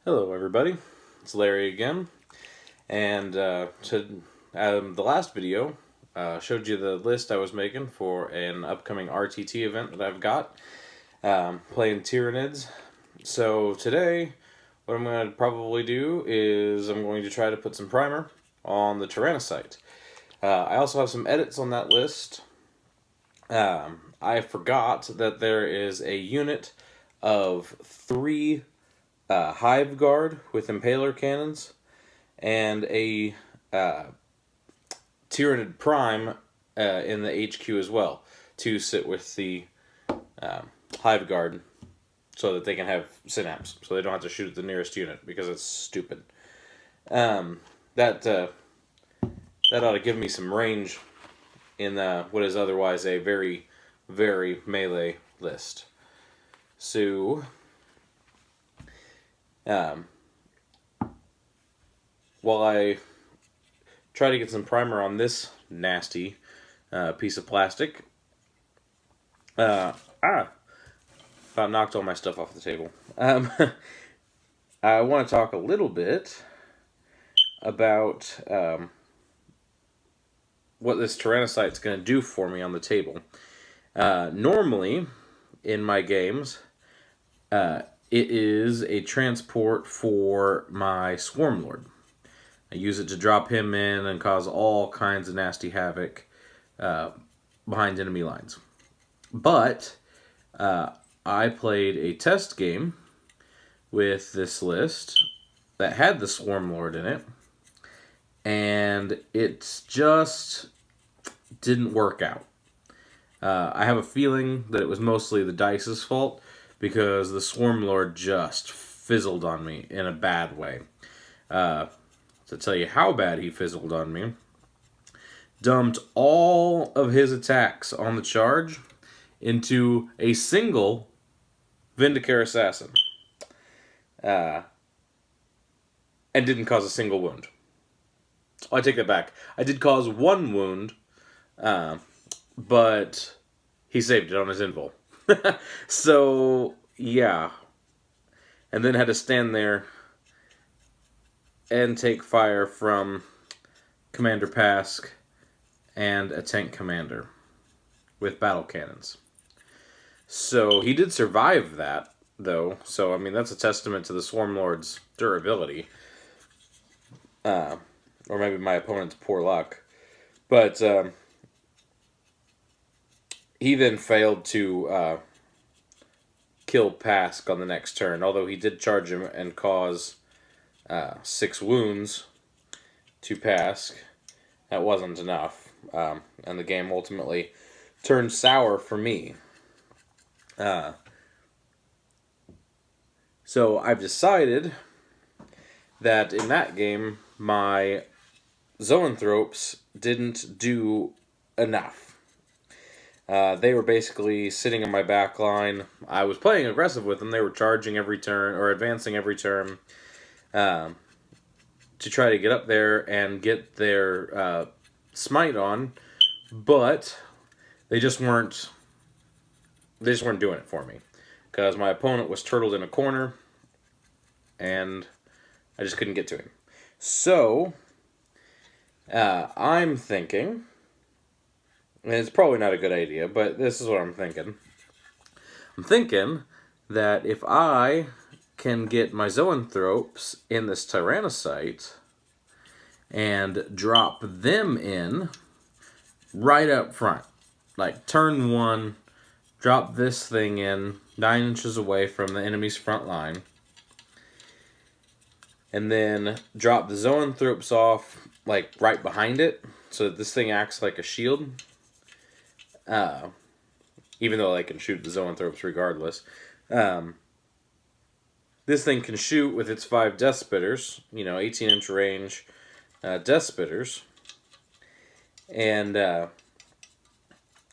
Hello, everybody. It's Larry again, and the last video showed you the list I was making for an upcoming RTT event that I've got playing Tyranids. So today, what I'm going to probably do is I'm going to try to put some primer on the Tyranocyte. I also have some edits on that list. I forgot that there is a unit of 3 Hive Guard with Impaler cannons, and a Tyranid Prime in the HQ as well, to sit with the Hive Guard so that they can have synapse, so they don't have to shoot at the nearest unit, because it's stupid. That ought to give me some range in what is otherwise a very, very melee list. So, while I try to get some primer on this nasty piece of plastic, about knocked all my stuff off the table. I want to talk a little bit about what this Tyranocyte is going to do for me on the table. Normally, in my games, it is a transport for my Swarm Lord. I use it to drop him in and cause all kinds of nasty havoc behind enemy lines. But I played a test game with this list that had the Swarm Lord in it, and it just didn't work out. I have a feeling that it was mostly the dice's fault, because the Swarm Lord just fizzled on me in a bad way. To tell you how bad he fizzled on me, dumped all of his attacks on the charge into a single Vindicare Assassin. And didn't cause a single wound. Oh, I take that back. I did cause 1 wound, but he saved it on his invul. So, yeah. And then had to stand there and take fire from Commander Pask and a tank commander with battle cannons. So he did survive that, though. So, I mean, that's a testament to the Swarm Lord's durability. Or maybe my opponent's poor luck. But he then failed to kill Pask on the next turn, although he did charge him and cause 6 wounds to Pask. That wasn't enough, and the game ultimately turned sour for me. So I've decided that in that game, my Zoanthropes didn't do enough. They were basically sitting in my back line. I was playing aggressive with them. They were charging every turn, or advancing every turn, to try to get up there and get their smite on, but they just weren't doing it for me, because my opponent was turtled in a corner, and I just couldn't get to him. So, I'm thinking, and it's probably not a good idea, but this is what I'm thinking. I'm thinking that if I can get my Zoanthropes in this Tyranocyte and drop them in right up front, like turn 1, drop this thing in 9 inches away from the enemy's front line, and then drop the Zoanthropes off like right behind it, so that this thing acts like a shield, even though I can shoot the Zoanthropes regardless. This thing can shoot with its 5 Death Spitters, 18-inch range Death Spitters, and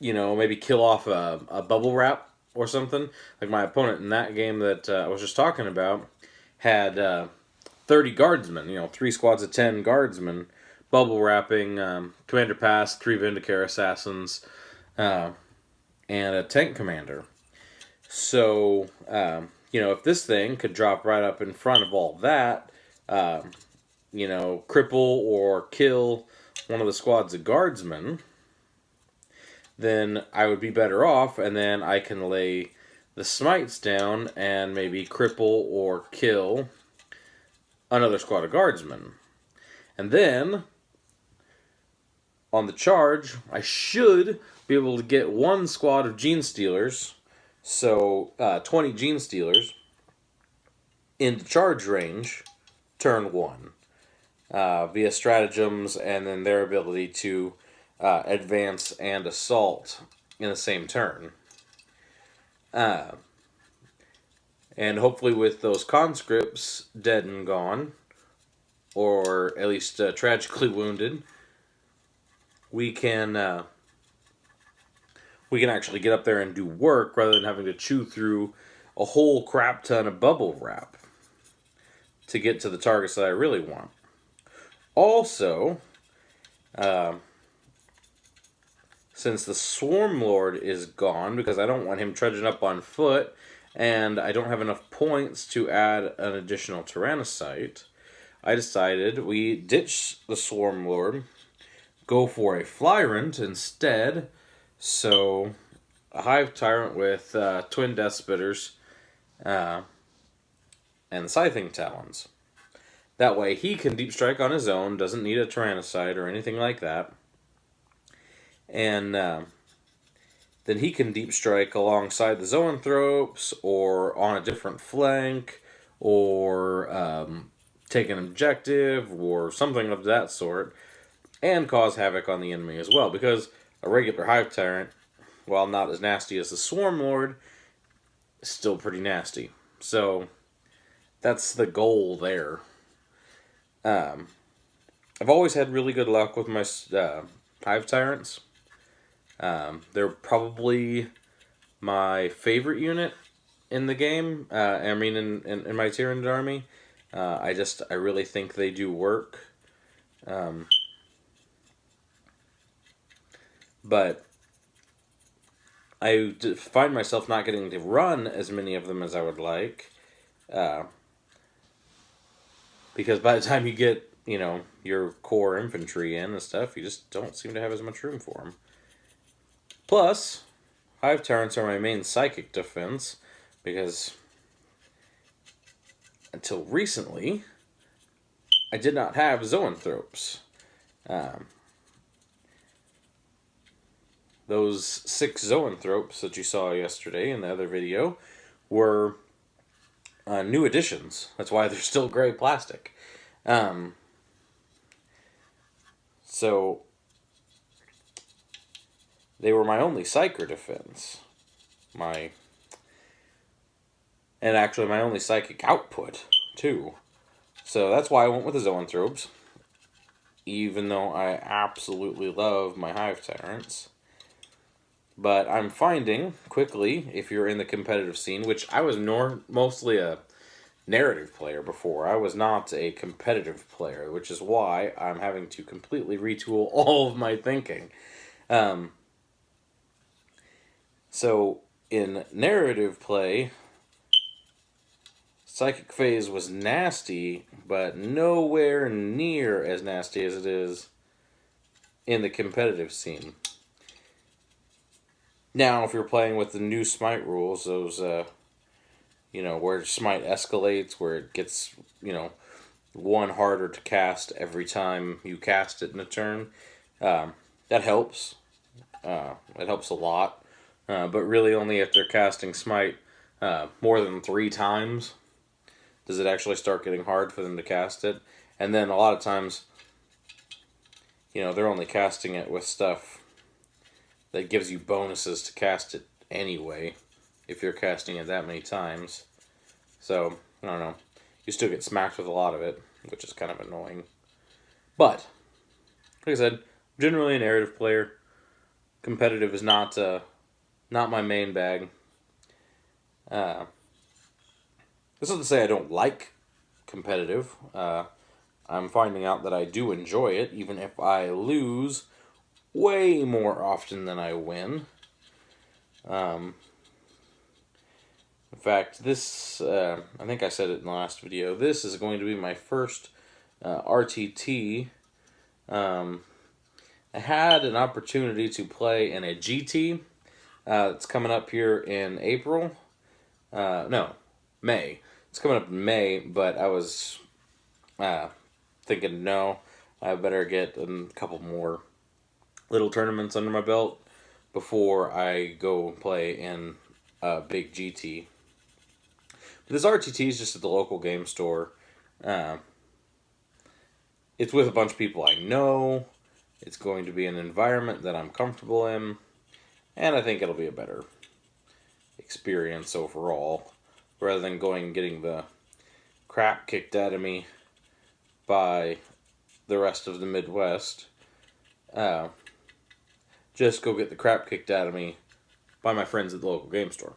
maybe kill off a bubble wrap or something. Like my opponent in that game that I was just talking about had 30 guardsmen, 3 squads of 10 guardsmen, bubble wrapping Commander Pask, 3 Vindicare Assassins, and a tank commander. So if this thing could drop right up in front of all that, cripple or kill one of the squads of guardsmen, then I would be better off, and then I can lay the smites down and maybe cripple or kill another squad of guardsmen. And then, on the charge, I should be able to get one squad of Gene Stealers, so 20 Gene Stealers, into charge range turn 1 via stratagems and then their ability to advance and assault in the same turn. And hopefully with those conscripts dead and gone, or at least tragically wounded, we can actually get up there and do work rather than having to chew through a whole crap ton of bubble wrap to get to the targets that I really want. Also, since the Swarm Lord is gone, because I don't want him trudging up on foot, and I don't have enough points to add an additional Tyranocyte, I decided we ditch the Swarm Lord, go for a Flyrant instead, so a Hive Tyrant with Twin Death Spitters and Scything Talons. That way he can Deep Strike on his own, doesn't need a Tyranocyte or anything like that. And then he can Deep Strike alongside the Zoanthropes, or on a different flank, or take an objective, or something of that sort, and cause havoc on the enemy as well. Because a regular Hive Tyrant, while not as nasty as the Swarm Lord, is still pretty nasty. So that's the goal there. I've always had really good luck with my Hive Tyrants. They're probably my favorite unit in the game. I mean, in my Tyranid army. I really think they do work. But I find myself not getting to run as many of them as I would like. Because by the time you get, your core infantry in and stuff, you just don't seem to have as much room for them. Plus, Hive Tyrants are my main psychic defense, because until recently, I did not have Zoanthropes. Those 6 Zoanthropes that you saw yesterday in the other video were new additions. That's why they're still gray plastic. So they were my only Psyker defense. And actually my only psychic output, too. So that's why I went with the Zoanthropes. Even though I absolutely love my Hive Tyrants. But I'm finding, quickly, if you're in the competitive scene, which I was mostly a narrative player before. I was not a competitive player, which is why I'm having to completely retool all of my thinking. So, in narrative play, Psychic Phase was nasty, but nowhere near as nasty as it is in the competitive scene. Now, if you're playing with the new Smite rules, those, where Smite escalates, where it gets, one harder to cast every time you cast it in a turn, that helps. It helps a lot. But really only if they're casting Smite more than 3 times does it actually start getting hard for them to cast it. And then a lot of times, they're only casting it with stuff that gives you bonuses to cast it anyway, if you're casting it that many times. So, I don't know. You still get smacked with a lot of it, which is kind of annoying. But, like I said, generally a narrative player. Competitive is not my main bag. That's not to say I don't like competitive. I'm finding out that I do enjoy it, even if I lose way more often than I win. In fact, this, I think I said it in the last video, this is going to be my first RTT. I had an opportunity to play in a GT. It's coming up here in April. No, May. It's coming up in May, but I was thinking, no, I better get a couple more little tournaments under my belt before I go play in a big GT. But this RTT is just at the local game store. It's with a bunch of people I know. It's going to be an environment that I'm comfortable in. And I think it'll be a better experience overall. Rather than going and getting the crap kicked out of me by the rest of the Midwest. Just go get the crap kicked out of me by my friends at the local game store.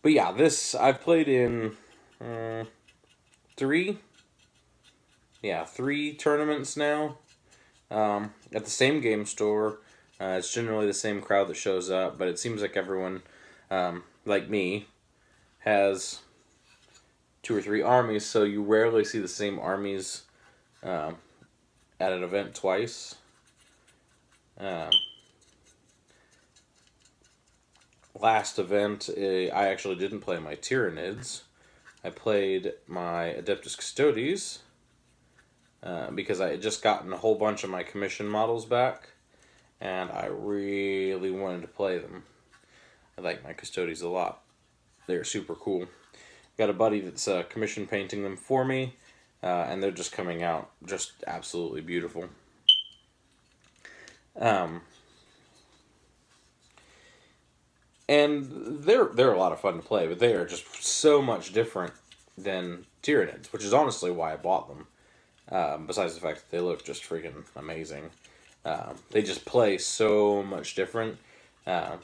But yeah, this, I've played in three tournaments now at the same game store. It's generally the same crowd that shows up, but it seems like everyone, like me, has 2 or 3 armies, so you rarely see the same armies at an event twice. Last event, I actually didn't play my Tyranids. I played my Adeptus Custodes because I had just gotten a whole bunch of my commission models back, and I really wanted to play them. I like my Custodes a lot. They're super cool. Got a buddy that's commission painting them for me, and they're just coming out just absolutely beautiful. And they're a lot of fun to play, but they are just so much different than Tyranids, which is honestly why I bought them. Besides the fact that they look just freaking amazing. They just play so much different. And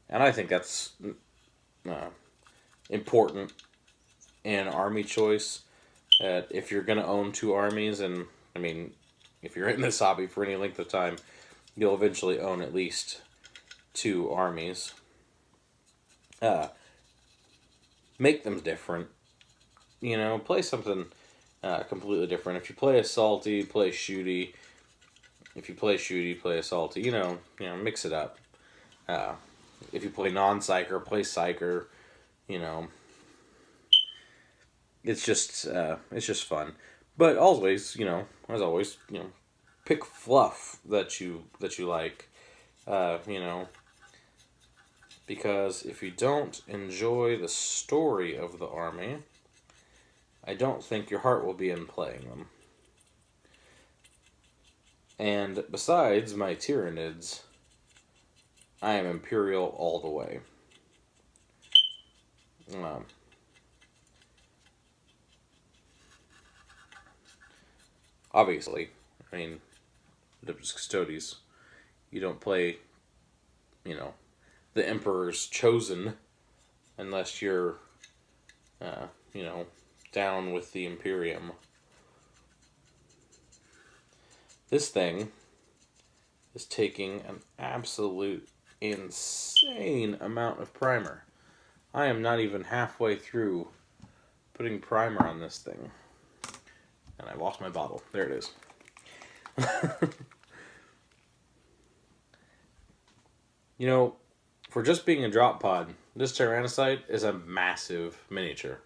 I think that's important in army choice. That if you're going to own 2 armies, and I mean, if you're in this hobby for any length of time, you'll eventually own at least 2 armies. Make them different. You know, play something completely different. If you play assaulty, play shooty. If you play shooty, play assaulty. You know, mix it up. If you play non-psyker, play psyker. You know, it's just fun. But always, as always, pick fluff that you like. Because if you don't enjoy the story of the army, I don't think your heart will be in playing them. And besides my Tyranids, I am Imperial all the way. Obviously, I mean, Adeptus Custodes, you don't play, the Emperor's Chosen unless you're, down with the Imperium. This thing is taking an absolute insane amount of primer. I am not even halfway through putting primer on this thing. And I lost my bottle. There it is. For just being a drop pod, this Tyranocyte is a massive miniature.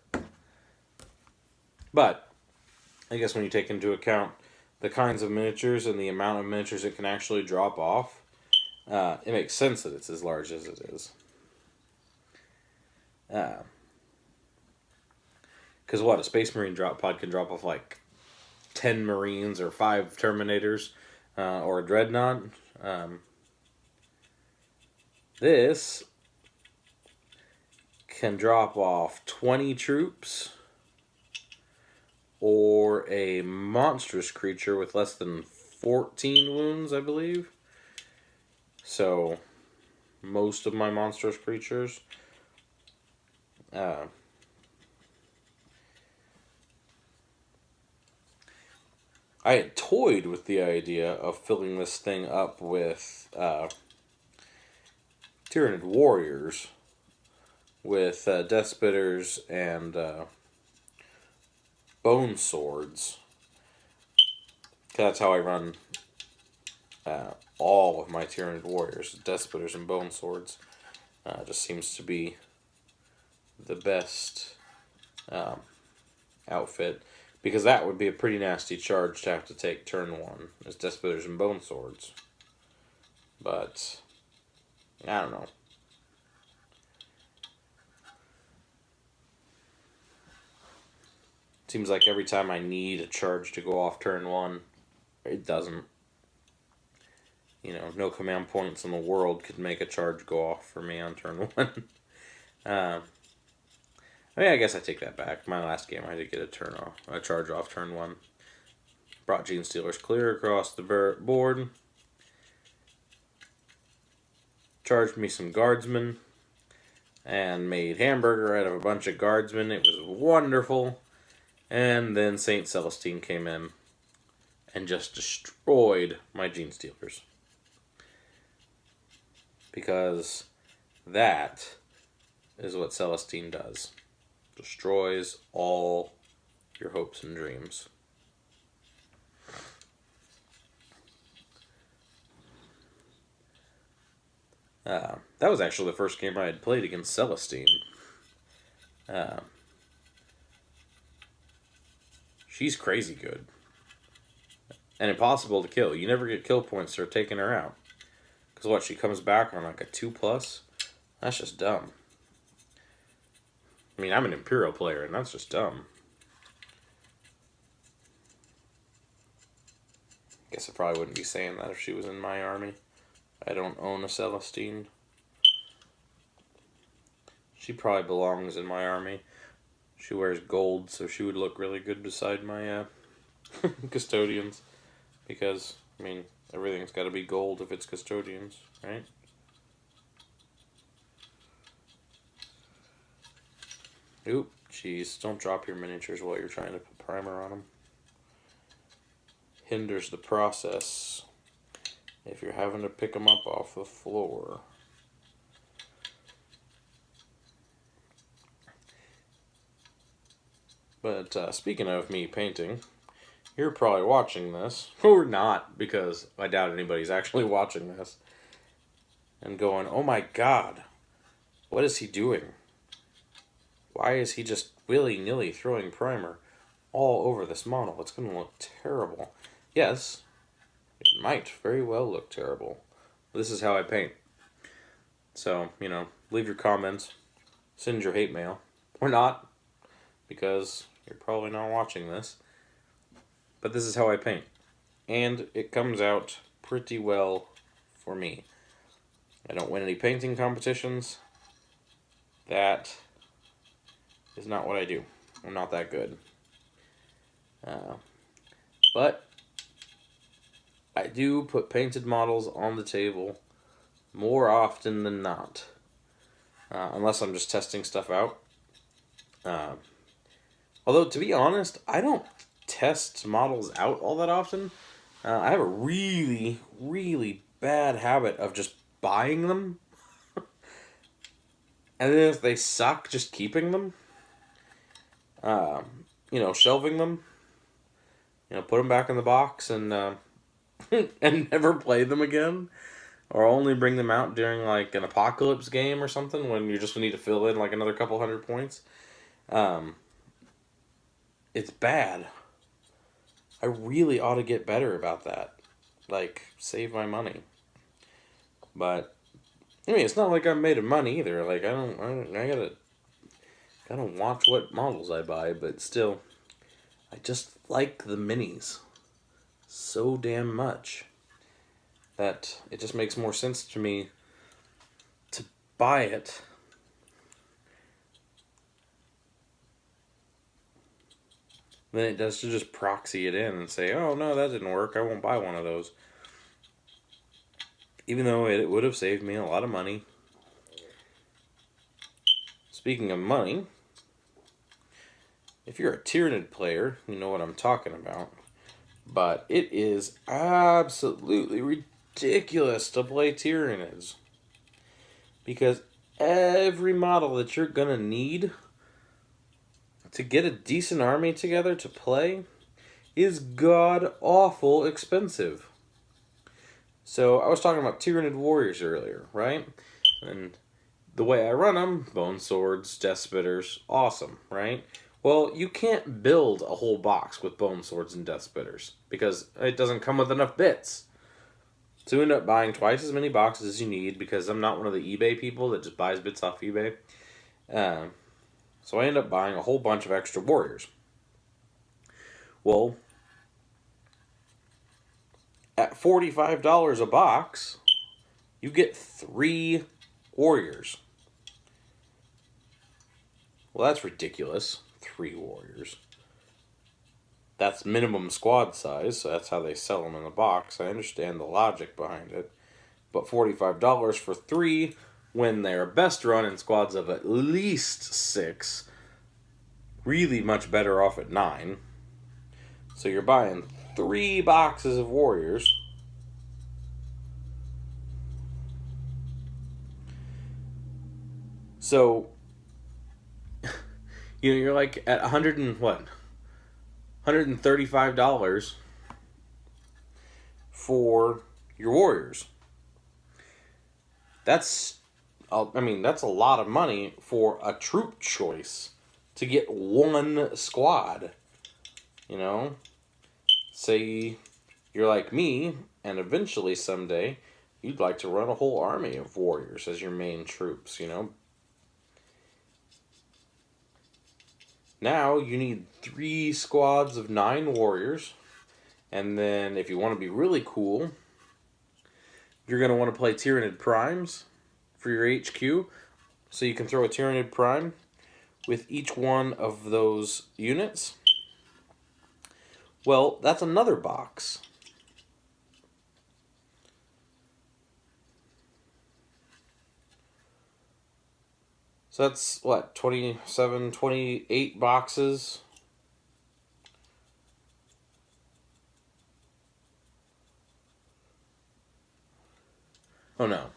But I guess when you take into account the kinds of miniatures and the amount of miniatures it can actually drop off, it makes sense that it's as large as it is. Because a Space Marine drop pod can drop off like 10 Marines or 5 Terminators or a Dreadnought. This can drop off 20 troops or a monstrous creature with less than 14 wounds, I believe. So, most of my monstrous creatures. I had toyed with the idea of filling this thing up with Tyranid warriors, with Death Spitters and Bone Swords. That's how I run all of my Tyranid warriors, Death Spitters and Bone Swords. Just seems to be the best outfit, because that would be a pretty nasty charge to have to take turn 1, as Death Spitters and Bone Swords. But I don't know. Seems like every time I need a charge to go off turn 1, it doesn't. You know, no command points in the world could make a charge go off for me on turn 1. I mean, I guess I take that back. My last game, I did get a charge off turn 1. Brought Genestealers clear across the board. Charged me some guardsmen. And made hamburger out of a bunch of guardsmen. It was wonderful. And then Saint Celestine came in and just destroyed my Genestealers. Because that is what Celestine does. Destroys all your hopes and dreams. That was actually the first game I had played against Celestine. She's crazy good. And impossible to kill. You never get kill points for taking her out. Because what, she comes back on like a 2+? That's just dumb. I mean, I'm an Imperial player, and that's just dumb. Guess I probably wouldn't be saying that if she was in my army. I don't own a Celestine. She probably belongs in my army. She wears gold, so she would look really good beside my custodians. Because, I mean, everything's got to be gold if it's custodians, right? Oop, jeez. Don't drop your miniatures while you're trying to put primer on them. Hinders the process if you're having to pick them up off the floor. But speaking of me painting, you're probably watching this, or not, because I doubt anybody's actually watching this, and going, oh my god, what is he doing? Why is he just willy-nilly throwing primer all over this model? It's going to look terrible. Yes, it might very well look terrible. This is how I paint. So, you know, leave your comments, send your hate mail, or not, because you're probably not watching this. But this is how I paint. And it comes out pretty well for me. I don't win any painting competitions. That is not what I do. I'm not that good. But I do put painted models on the table more often than not. Unless I'm just testing stuff out. Although, to be honest, I don't test models out all that often. I have a really, really bad habit of just buying them. And then if they suck, just keeping them. You know, shelving them. You know, put them back in the box and and never play them again. Or only bring them out during like an apocalypse game or something when you just need to fill in like another couple hundred points. It's bad. I really ought to get better about that. Like, save my money. But I mean, it's not like I'm made of money either. Like, I gotta watch what models I buy, but still, I just like the minis so damn much that it just makes more sense to me to buy it than it does to just proxy it in and say, oh no, that didn't work, I won't buy one of those. Even though it would have saved me a lot of money. Speaking of money, if you're a Tyranid player, you know what I'm talking about. But it is absolutely ridiculous to play Tyranids. Because every model that you're going to need to get a decent army together to play is god-awful expensive. So I was talking about Tyranid warriors earlier, right? And the way I run them, bone swords, death spitters, awesome, right? Well, you can't build a whole box with bone swords and death spitters because it doesn't come with enough bits. So you end up buying twice as many boxes as you need because I'm not one of the eBay people that just buys bits off eBay. So I end up buying a whole bunch of extra warriors. Well, at $45 a box, you get 3 warriors. Well, that's ridiculous. 3 warriors. That's minimum squad size, so that's how they sell them in the box. I understand the logic behind it. But $45 for 3 when they're best run in squads of at least 6. Really much better off at 9. So you're buying 3 boxes of warriors. So you're like at $135 for your warriors. That's a lot of money for a troop choice to get one squad. Say you're like me, and eventually someday you'd like to run a whole army of warriors as your main troops, Now you need 3 squads of 9 warriors, and then if you want to be really cool, you're going to want to play Tyranid Primes for your HQ, so you can throw a Tyranid Prime with each one of those units. Well, that's another box. So that's, 27, 28 boxes? Oh no.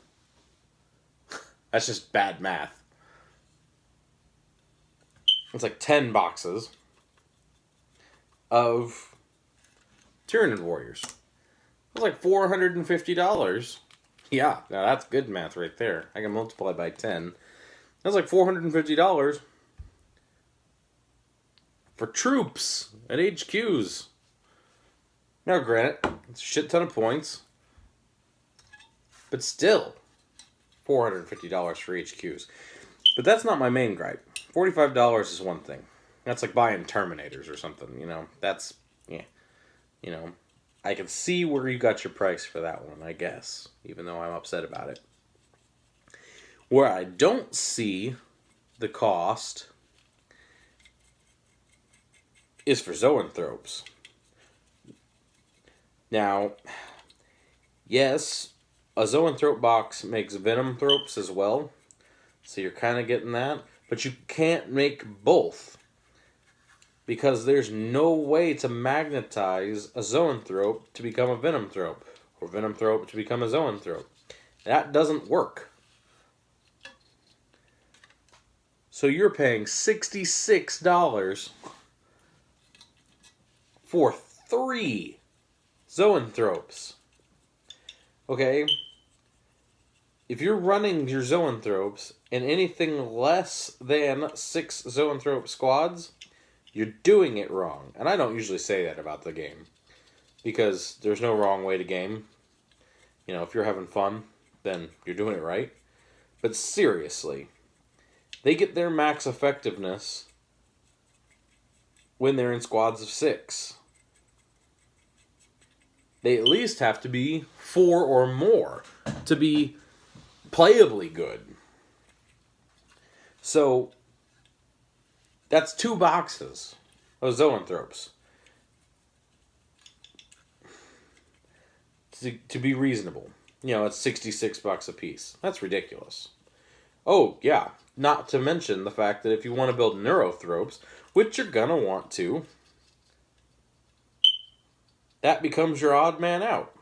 That's just bad math. It's like 10 boxes of Tyranid warriors. It's like $450. Yeah, now that's good math right there. I can multiply by 10. That's like $450 for troops at HQs. Now, granted, it's a shit ton of points, but still, $450 for HQs. But that's not my main gripe. $45 is one thing. That's like buying Terminators or something, That's, I can see where you got your price for that one, I guess, even though I'm upset about it. Where I don't see the cost is for zoanthropes. Now, yes, a zoanthrope box makes venomthropes as well, so you're kind of getting that, but you can't make both because there's no way to magnetize a zoanthrope to become a venomthrope or venomthrope to become a zoanthrope. That doesn't work. So you're paying $66 for 3 zoanthropes. Okay? If you're running your zoanthropes in anything less than 6 zoanthrope squads, you're doing it wrong. And I don't usually say that about the game, because there's no wrong way to game. If you're having fun, then you're doing it right. But seriously, they get their max effectiveness when they're in squads of 6. They at least have to be 4 or more to be playably good. So that's 2 boxes of zoanthropes. To be reasonable. It's $66 a piece. That's ridiculous. Oh, yeah. Not to mention the fact that if you want to build neurothropes, which you're going to want to, that becomes your odd man out.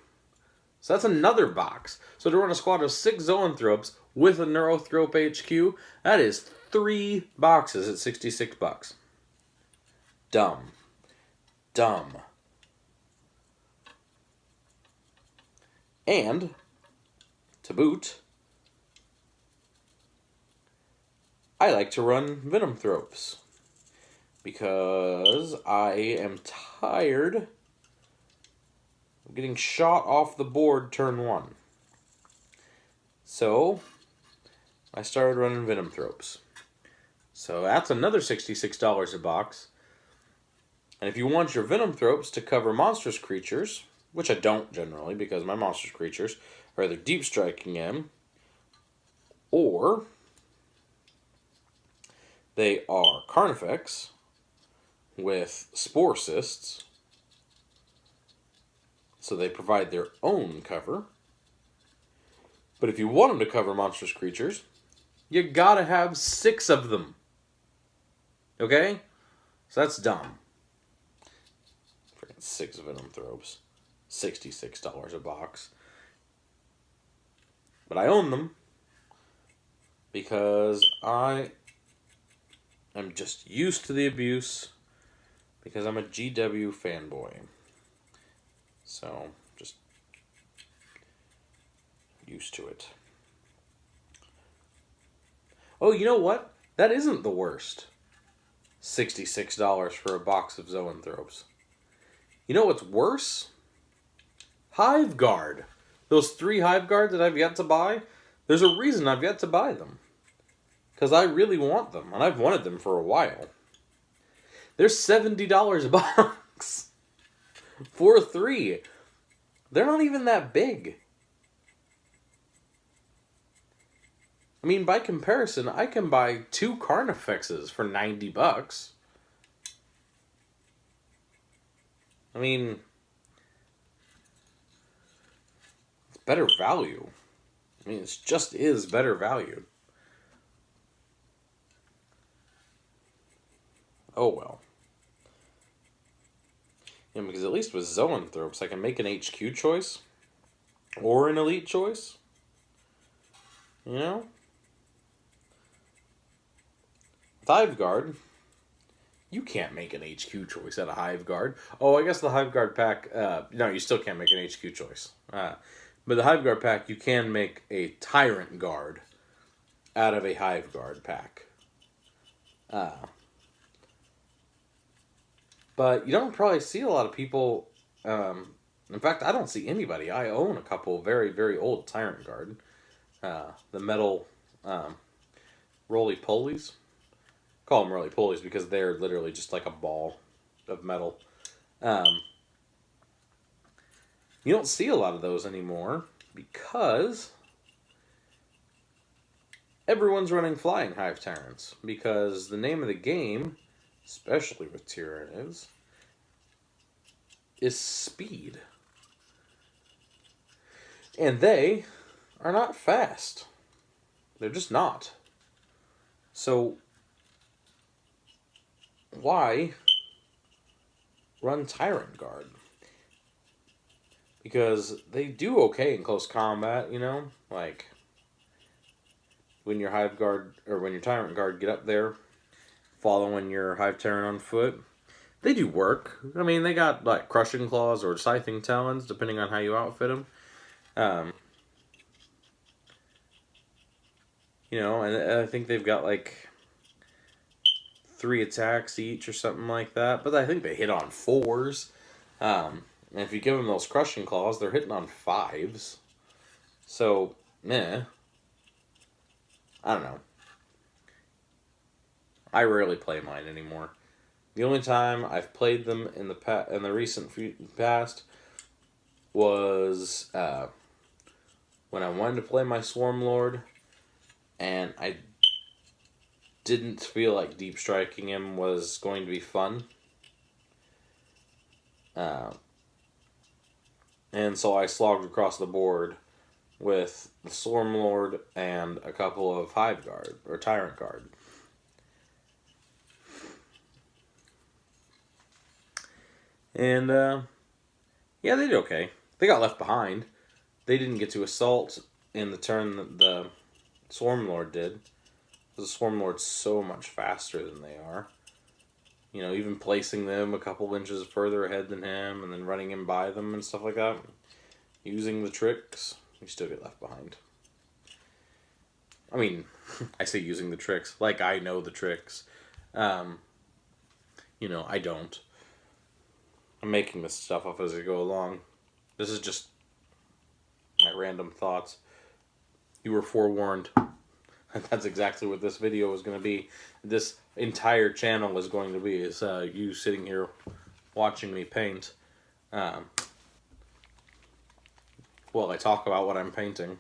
So that's another box. So to run a squad of 6 Zoanthropes with a Neurothrope HQ, that is 3 boxes at $66. Dumb. Dumb. And, to boot, I like to run Venomthropes because I am tired of getting shot off the board turn 1. So, I started running Venomthropes. So that's another $66 a box. And if you want your Venomthropes to cover monstrous creatures, which I don't generally because my monstrous creatures are either Deep Striking M or they are Carnifex with Spore Cysts, so they provide their own cover. But if you want them to cover monstrous creatures, you gotta have 6 of them. Okay? So that's dumb. 6 Venomthropes. $66 a box. But I own them because I am just used to the abuse because I'm a GW fanboy. So, just used to it. Oh, you know what? That isn't the worst. $66 for a box of Zoanthropes. You know what's worse? Hive Guard. Those 3 Hive Guards that I've yet to buy, there's a reason I've yet to buy them. Because I really want them, and I've wanted them for a while. They're $70 a box. For 3. They're not even that big. I mean, by comparison, I can buy 2 Carnifexes for $90. I mean, it's better value. I mean, it just is better value. Oh well. Yeah, because at least with Zoanthropes, I can make an HQ choice or an elite choice. You know? With Hive Guard, you can't make an HQ choice out of Hive Guard. Oh, I guess the Hive Guard pack, no, you still can't make an HQ choice. But the Hive Guard pack, you can make a Tyrant Guard out of a Hive Guard pack. But you don't probably see a lot of people. In fact, I don't see anybody. I own a couple very, very old Tyrant Guard. The metal roly-polies. Call them roly-polies because they're literally just like a ball of metal. You don't see a lot of those anymore because everyone's running Flying Hive Tyrants. Because the name of the game, especially with Tyranids, is speed. And they are not fast. They're just not. So, why run Tyrant Guard? Because they do okay in close combat, you know? Like, when your Hive Guard, or when your Tyrant Guard get up there, following your Hive Tyrant on foot, they do work. I mean, they got, like, Crushing Claws or Scything Talons, depending on how you outfit them. You know, and I think they've got, like, 3 attacks each or something like that. But I think they hit on 4s. And if you give them those Crushing Claws, they're hitting on 5s. So, meh. I don't know. I rarely play mine anymore. The only time I've played them in the recent past was when I wanted to play my Swarm Lord, and I didn't feel like deep striking him was going to be fun. And so I slogged across the board with the Swarm Lord and a couple of Hive Guard, or Tyrant Guard. And, Yeah, they did okay. They got left behind. They didn't get to assault in the turn that the Swarm Lord did. The Swarm Lord's so much faster than they are. You know, even placing them a couple inches further ahead than him and then running him by them and stuff like that. Using the tricks, you still get left behind. I mean, I say using the tricks, like I know the tricks. You know, I don't. I'm making this stuff up as I go along. This is just my random thoughts. You were forewarned. That's exactly what this video is going to be. This entire channel is going to be, is you sitting here watching me paint. Well, I talk about what I'm painting.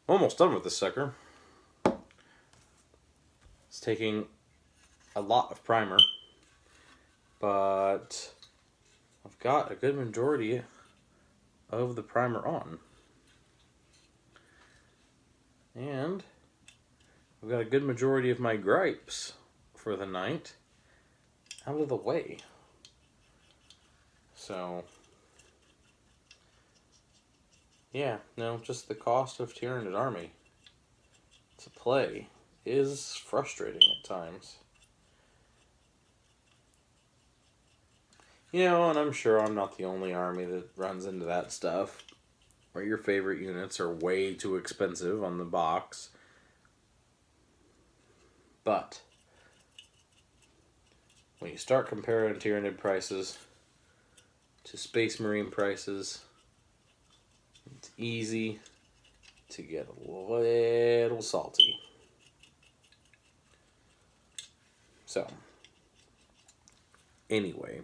Almost done with this sucker. It's taking a lot of primer, but I've got a good majority of the primer on. And I've got a good majority of my gripes for the night out of the way. So, yeah, no, just the cost of Tyranid Army to play is frustrating at times. You know, and I'm sure I'm not the only army that runs into that stuff, where your favorite units are way too expensive on the box. But when you start comparing Tyranid prices to Space Marine prices, it's easy to get a little salty. So, anyway.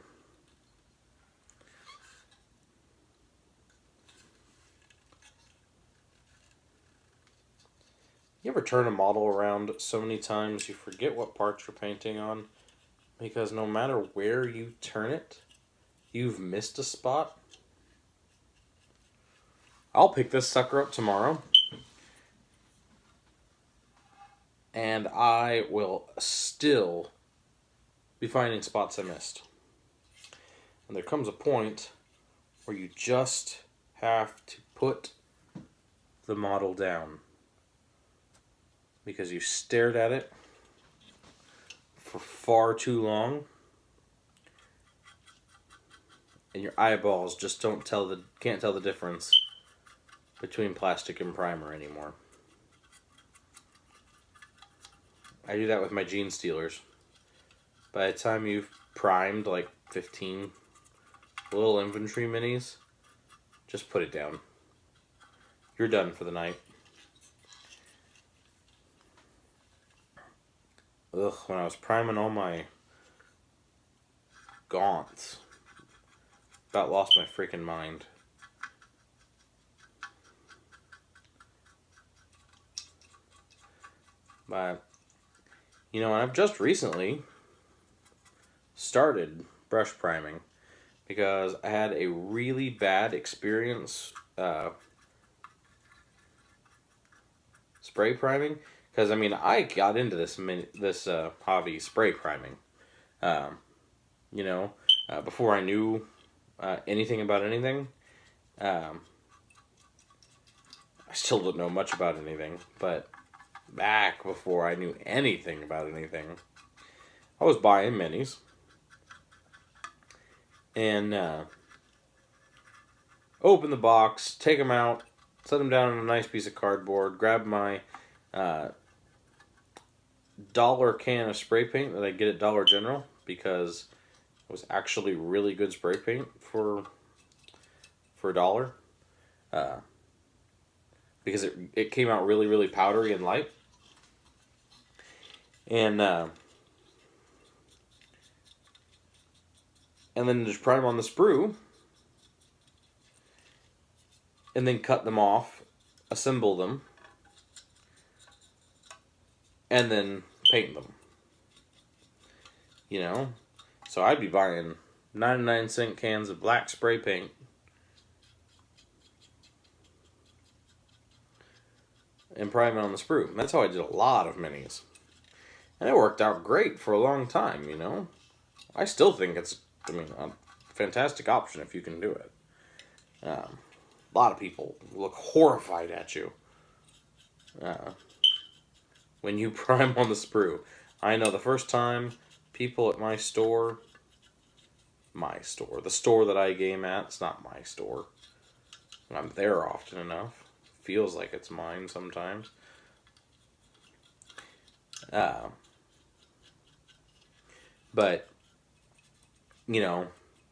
You ever turn a model around so many times you forget what parts you're painting on? Because no matter where you turn it, you've missed a spot. I'll pick this sucker up tomorrow, and I will still be finding spots I missed. And there comes a point where you just have to put the model down, because you stared at it for far too long, and your eyeballs just can't tell the difference between plastic and primer anymore. I do that with my Gene Stealers. By the time you've primed like 15 little infantry minis, just put it down. You're done for the night. Ugh, when I was priming all my gaunts, about lost my freaking mind. But, you know, I've just recently started brush priming because I had a really bad experience spray priming. Because, I mean, I got into this hobby spray priming, you know, before I knew anything about anything. I still don't know much about anything, but back before I knew anything about anything, I was buying minis and open the box, take them out, set them down on a nice piece of cardboard, grab my dollar can of spray paint that I get at Dollar General, because it was actually really good spray paint for $1, because it came out really, really powdery and light. And then just prime on the sprue, and then cut them off, assemble them, and then paint them. You know? So I'd be buying 99-cent cans of black spray paint and priming on the sprue. That's how I did a lot of minis. And it worked out great for a long time, you know. I still think it's, a fantastic option if you can do it. A lot of people look horrified at you when you prime on the sprue. I know the first time people at the store that I game at, it's not my store. I'm there often enough. Feels like it's mine sometimes. But, you know,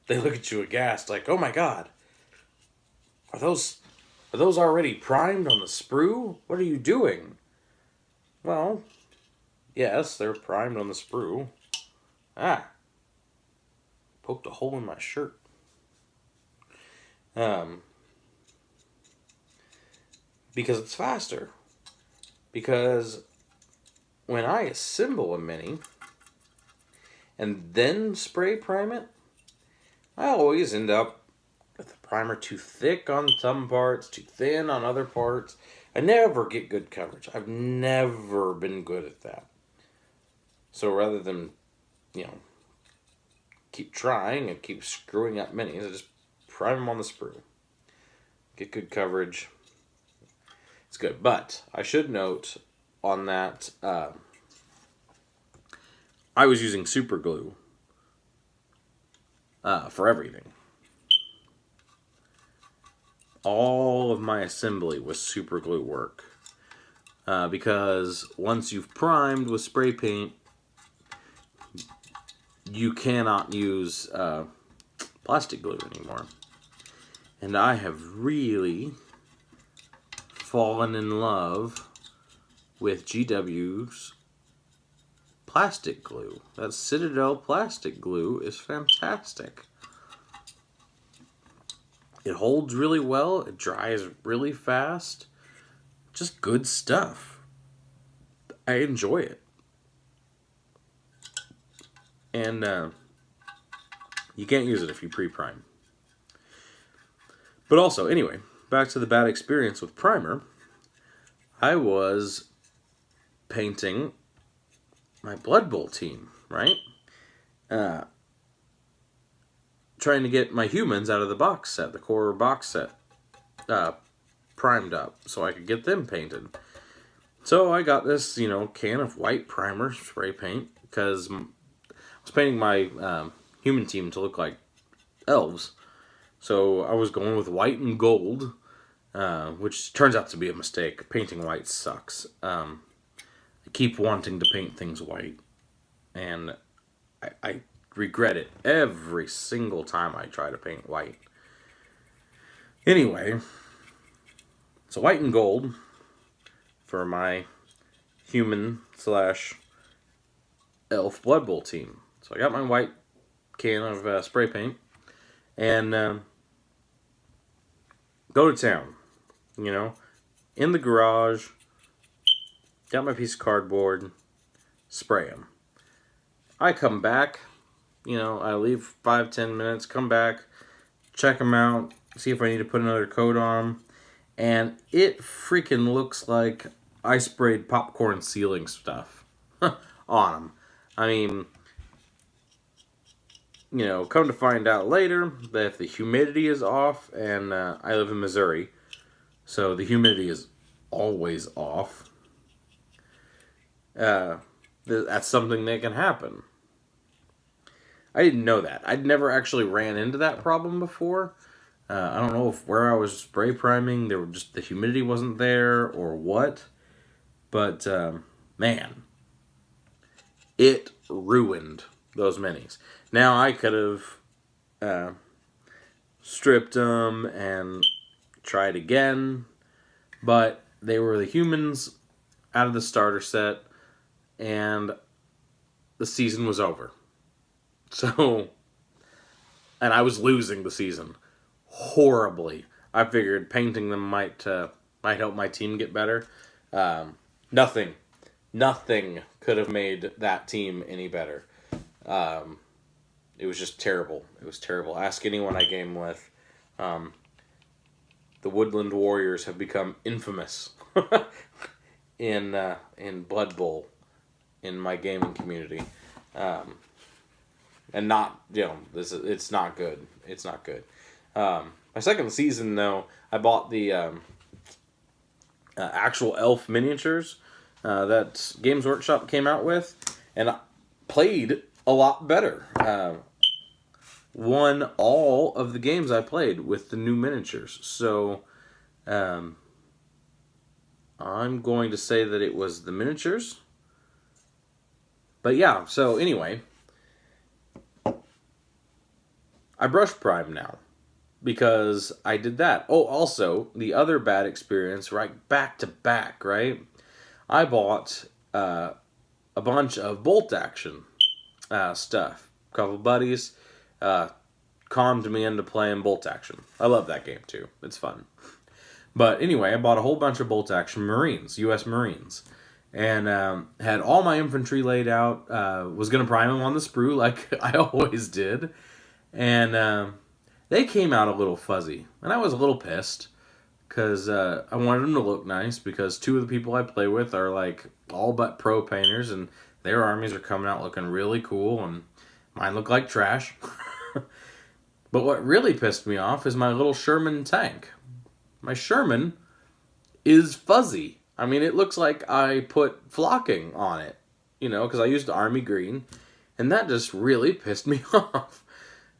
they look at you aghast like, oh my god, are those already primed on the sprue? What are you doing? Well, yes, they're primed on the sprue. Poked a hole in my shirt. Because it's faster. Because when I assemble a mini and then spray prime it, I always end up with the primer too thick on some parts, too thin on other parts. I never get good coverage. I've never been good at that. So rather than, keep trying and keep screwing up minis, I just prime them on the sprue. Get good coverage. It's good. But I should note on that, I was using super glue for everything. All of my assembly was super glue work. Because once you've primed with spray paint, you cannot use plastic glue anymore. And I have really fallen in love with GW's plastic glue. That Citadel plastic glue is fantastic. It holds really well. It dries really fast. Just good stuff. I enjoy it. And you can't use it if you pre-prime. But also, anyway, back to the bad experience with primer. I was painting my Blood Bowl team, right? Trying to get my humans out of the box set, the core box set, primed up so I could get them painted. So I got this, can of white primer spray paint because I was painting my human team to look like elves. So I was going with white and gold, which turns out to be a mistake. Painting white sucks. I keep wanting to paint things white, and I regret it every single time I try to paint white. Anyway, so white and gold for my human / elf Blood Bowl team. So I got my white can of spray paint and go to town, in the garage, got my piece of cardboard, spray them. I come back, I leave 5-10 minutes, come back, check them out, see if I need to put another coat on them, and it freaking looks like I sprayed popcorn sealing stuff on them. I mean, come to find out later that if the humidity is off, and I live in Missouri, so the humidity is always off, that's something that can happen. I didn't know that. I'd never actually ran into that problem before. I don't know if where I was spray priming, the humidity wasn't there or what, but man, it ruined those minis. Now I could have stripped them and tried again, but they were the humans out of the starter set, and the season was over. So, and I was losing the season horribly. I figured painting them might help my team get better. Nothing could have made that team any better. It was just terrible. It was terrible. Ask anyone I game with. The Woodland Warriors have become infamous in Blood Bowl in my gaming community. And not, it's not good. It's not good. My second season, though, I bought the actual elf miniatures that Games Workshop came out with, and I played a lot better. Won all of the games I played with the new miniatures. So, I'm going to say that it was the miniatures. But yeah, so anyway, I brush prime now because I did that. Oh, also, the other bad experience, right, back to back, right? I bought a bunch of bolt action stuff. A couple buddies calmed me into playing bolt action. I love that game too. It's fun. But anyway, I bought a whole bunch of bolt action Marines, U.S. Marines, and had all my infantry laid out. Was going to prime them on the sprue like I always did. And they came out a little fuzzy. And I was a little pissed because I wanted them to look nice because two of the people I play with are like all but pro painters and their armies are coming out looking really cool and mine look like trash. But what really pissed me off is my little Sherman tank. My Sherman is fuzzy. I mean, it looks like I put flocking on it, because I used army green, and that just really pissed me off.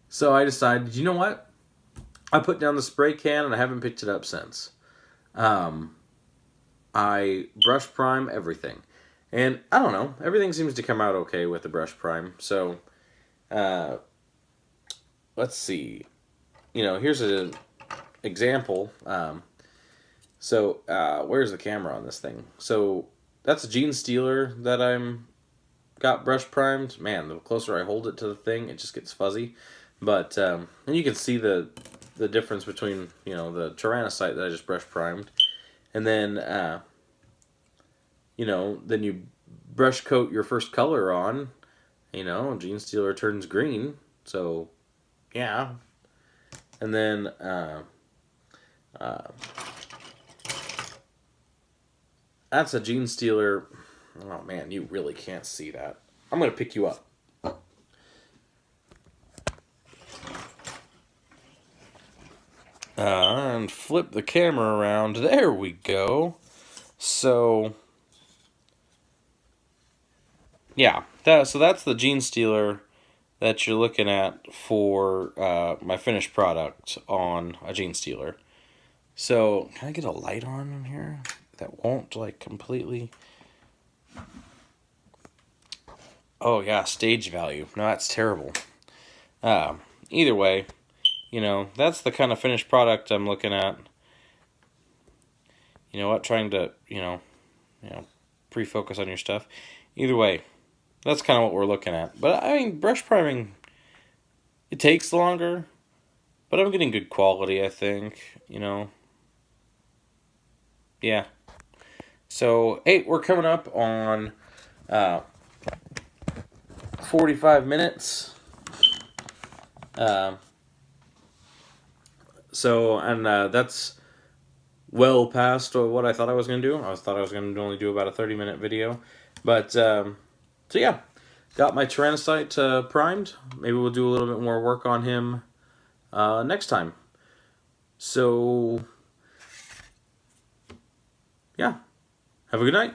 So I decided, you know what? I put down the spray can, and I haven't picked it up since. I brush prime everything. And I don't know, everything seems to come out okay with the brush prime. So, let's see. Here's an example. Where's the camera on this thing? So that's a Gene Stealer that got brush primed. Man, the closer I hold it to the thing, it just gets fuzzy. But and you can see the difference between the Tyranocyte that I just brush primed, and then then you brush coat your first color on. Gene Stealer turns green. So yeah, and then that's a Gene Stealer. Oh man, you really can't see that. I'm gonna pick you up. And flip the camera around. There we go. So yeah, that's the Gene Stealer that you're looking at for my finished product on a Gene Stealer. So can I get a light on in here that won't completely? Oh yeah, stage value. No, that's terrible. Either way, that's the kind of finished product I'm looking at. You know what? Trying to pre-focus on your stuff. Either way, that's kind of what we're looking at. But I mean, brush priming, it takes longer, but I'm getting good quality, I think. Yeah. So, hey, we're coming up on 45 minutes. That's well past what I thought I was going to do. I thought I was going to only do about a 30-minute video. But, so yeah, got my Tyranocyte primed. Maybe we'll do a little bit more work on him next time. So, yeah, have a good night.